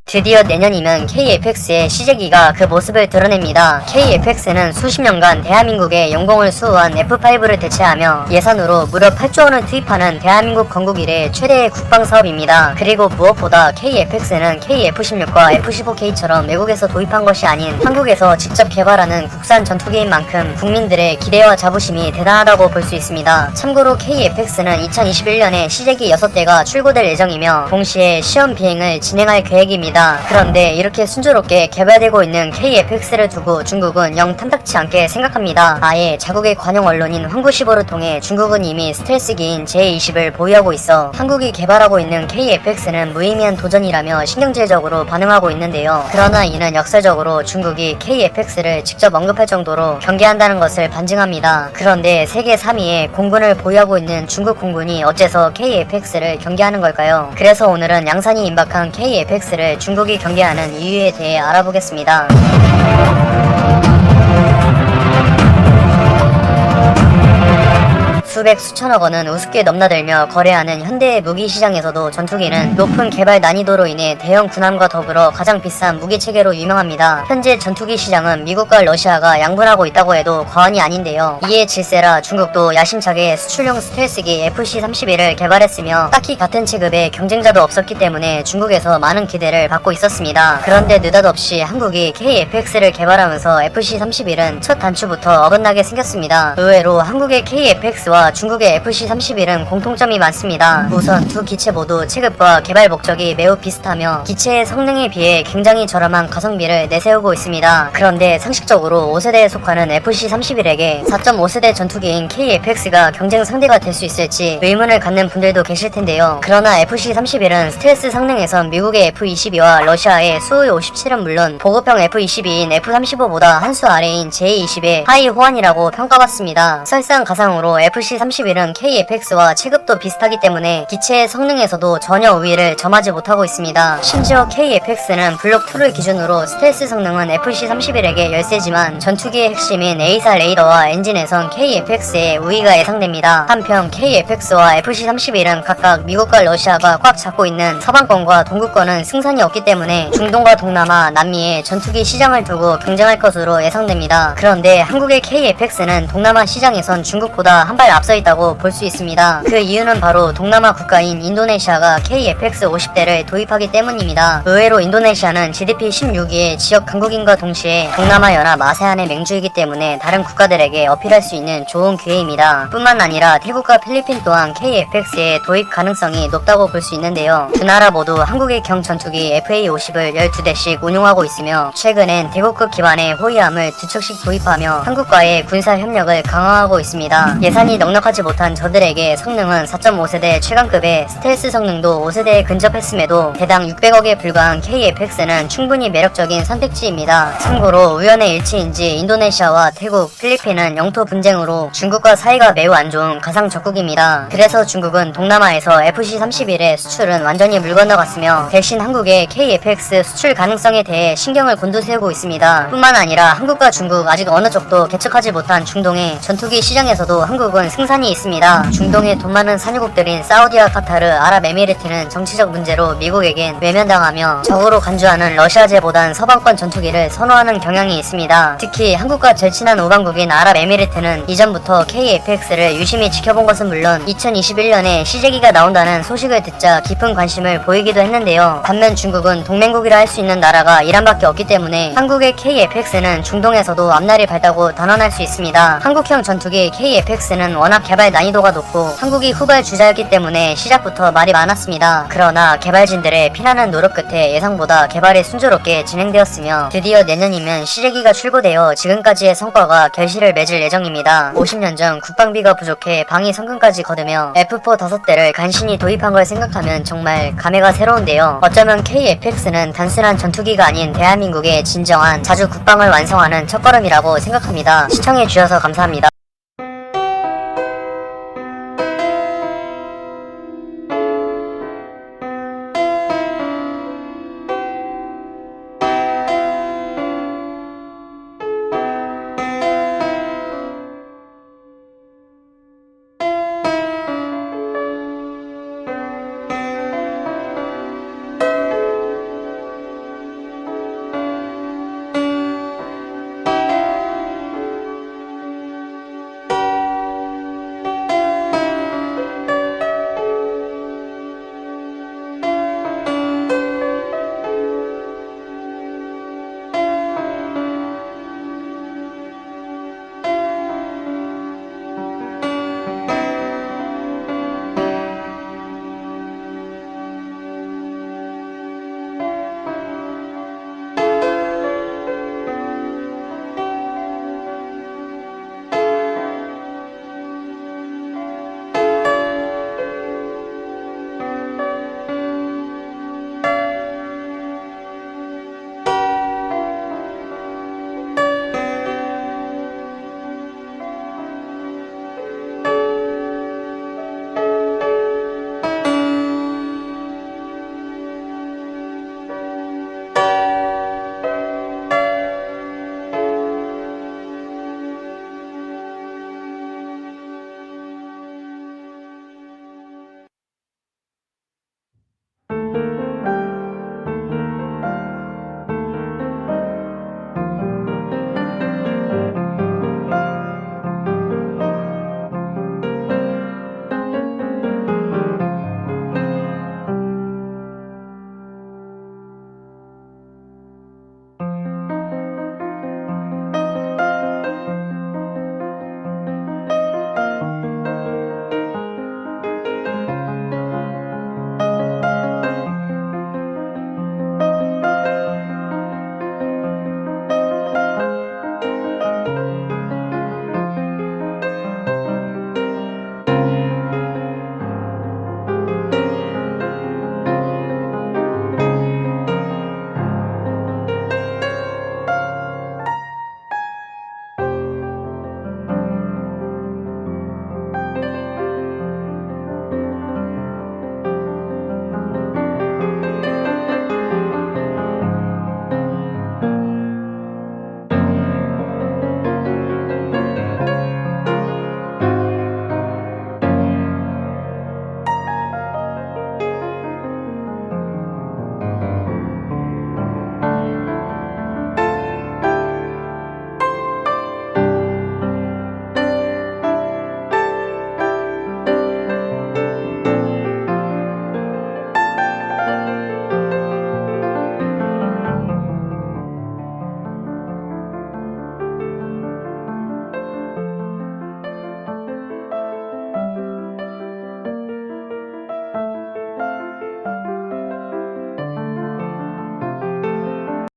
드디어 내년이면 KF-X의 시제기가 그 모습을 드러냅니다. KF-X는 수십 년간 대한민국의 영공을 수호한 F5를 대체하며 예산으로 무려 8조 원을 투입하는 대한민국 건국 이래 최대의 국방 사업입니다. 그리고 무엇보다 KF-X는 KF-16과 F-15K처럼 외국에서 도입한 것이 아닌 한국에서 직접 개발하는 국산 전투기인 만큼 국민들의 기대와 자부심이 대단하다고 볼 수 있습니다. 참고로 KF-X는 2021년에 시제기 6대가 출고될 예정이며 동시에 시험 비행을 진행할 계획입니다. 그런데 이렇게 순조롭게 개발되고 있는 KF-X를 두고 중국은 영 탐탁치 않게 생각합니다. 아예 자국의 관영 언론인 황구시보를 통해 중국은 이미 스텔스기인 J-20을 보유하고 있어 한국이 개발하고 있는 KF-X는 무의미한 도전이라며 신경질적으로 반응하고 있는데요. 그러나 이는 역설적으로 중국이 KF-X를 직접 언급할 정도로 경계한다는 것을 반증합니다. 그런데 세계 3위의 공군을 보유하고 있는 중국 공군이 어째서 KF-X를 경계하는 걸까요? 그래서 오늘은 양산이 임박한 KF-X를 중국이 경계하는 이유에 대해 알아보겠습니다. 수백 수천억 원은 우습게 넘나들며 거래하는 현대의 무기시장에서도 전투기는 높은 개발 난이도로 인해 대형 군함과 더불어 가장 비싼 무기체계로 유명합니다. 현재 전투기 시장은 미국과 러시아가 양분하고 있다고 해도 과언이 아닌데요. 이에 질세라 중국도 야심차게 수출용 스텔스기 FC-31을 개발했으며 딱히 같은 체급의 경쟁자도 없었기 때문에 중국에서 많은 기대를 받고 있었습니다. 그런데 느닷없이 한국이 KF-X를 개발하면서 FC-31은 첫 단추부터 어긋나게 생겼습니다. 의외로 한국의 KF-X와 중국의 FC-31은 공통점이 많습니다. 우선 두 기체 모두 체급과 개발 목적이 매우 비슷하며 기체의 성능에 비해 굉장히 저렴한 가성비를 내세우고 있습니다. 그런데 상식적으로 5세대에 속하는 FC-31에게 4.5세대 전투기인 KF-X가 경쟁 상대가 될 수 있을지 의문을 갖는 분들도 계실 텐데요. 그러나 FC-31은 스텔스 성능에선 미국의 F-22와 러시아의 수-57은 물론 보급형 F-22인 F-35보다 한 수 아래인 J-20의 하위 호환이라고 평가받습니다. 설상가상으로 FC-31은 KF-X와 체급도 비슷하기 때문에 기체의 성능에서도 전혀 우위를 점하지 못하고 있습니다. 심지어 KF-X는 블록2를 기준으로 스텔스 성능은 FC-31에게 열세지만 전투기의 핵심인 A사 레이더와 엔진에선 KF-X의 우위가 예상됩니다. 한편 KF-X와 FC-31은 각각 미국과 러시아가 꽉 잡고 있는 서방권과 동구권은 승산이 없기 때문에 중동과 동남아, 남미의 전투기 시장을 두고 경쟁할 것으로 예상됩니다. 그런데 한국의 KF-X는 동남아 시장에선 중국보다 한 발 앞서 있다고 볼 수 있습니다. 그 이유는 바로 동남아 국가인 인도네시아가 KF-X 50대를 도입하기 때문입니다. 의외로 인도네시아는 GDP 16위의 지역 강국인과 동시에 동남아 연합 아세안의 맹주이기 때문에 다른 국가들에게 어필할 수 있는 좋은 기회입니다. 뿐만 아니라 태국과 필리핀 또한 KF-X의 도입 가능성이 높다고 볼 수 있는데요. 두 나라 모두 한국의 경전투기 FA-50을 12대씩 운용하고 있으며 최근엔 대국급 기반의 호위함을 2척씩 도입하며 한국과의 군사 협력을 강화하고 있습니다. 예산이 넉넉하지 못한 저들에게 성능은 4.5세대 최강급의 스텔스 성능도 5세대에 근접했음에도 대당 600억에 불과한 KF-X는 충분히 매력적인 선택지입니다. 참고로 우연의 일치인지 인도네시아와 태국, 필리핀은 영토 분쟁으로 중국과 사이가 매우 안 좋은 가상 적국입니다. 그래서 중국은 동남아에서 FC-31의 수출은 완전히 물 건너갔으며 대신 한국의 KF-X 수출 가능성에 대해 신경을 곤두세우고 있습니다. 뿐만 아니라 한국과 중국 아직 어느 쪽도 개척하지 못한 중동의 전투기 시장에서도 한국은 승산이 있습니다. 중동의 돈 많은 산유국들인 사우디와 카타르, 아랍에미리트는 정치적 문제로 미국에겐 외면당하며 적으로 간주하는 러시아제보단 서방권 전투기를 선호하는 경향이 있습니다. 특히 한국과 절친한 우방국인 아랍에미리트는 이전부터 KF-X를 유심히 지켜본 것은 물론 2021년에 시제기가 나온다는 소식을 듣자 깊은 관심을 보이기도 했는데요. 반면 중국은 동맹국이라 할 수 있는 나라가 이란밖에 없기 때문에 한국의 KF-X는 중동에서도 앞날이 밝다고 단언할 수 있습니다. 한국형 전투기 KF-X는 워낙 개발 난이도가 높고 한국이 후발 주자였기 때문에 시작부터 말이 많았습니다. 그러나 개발진들의 피나는 노력 끝에 예상보다 개발이 순조롭게 진행되었으며 드디어 내년이면 시제기가 출고되어 지금까지의 성과가 결실을 맺을 예정입니다. 50년 전 국방비가 부족해 방위 성금까지 거두며 F4 5대를 간신히 도입한 걸 생각하면 정말 감회가 새로운데요. 어쩌면 KF-X는 단순한 전투기가 아닌 대한민국의 진정한 자주 국방을 완성하는 첫걸음이라고 생각합니다. 시청해주셔서 감사합니다.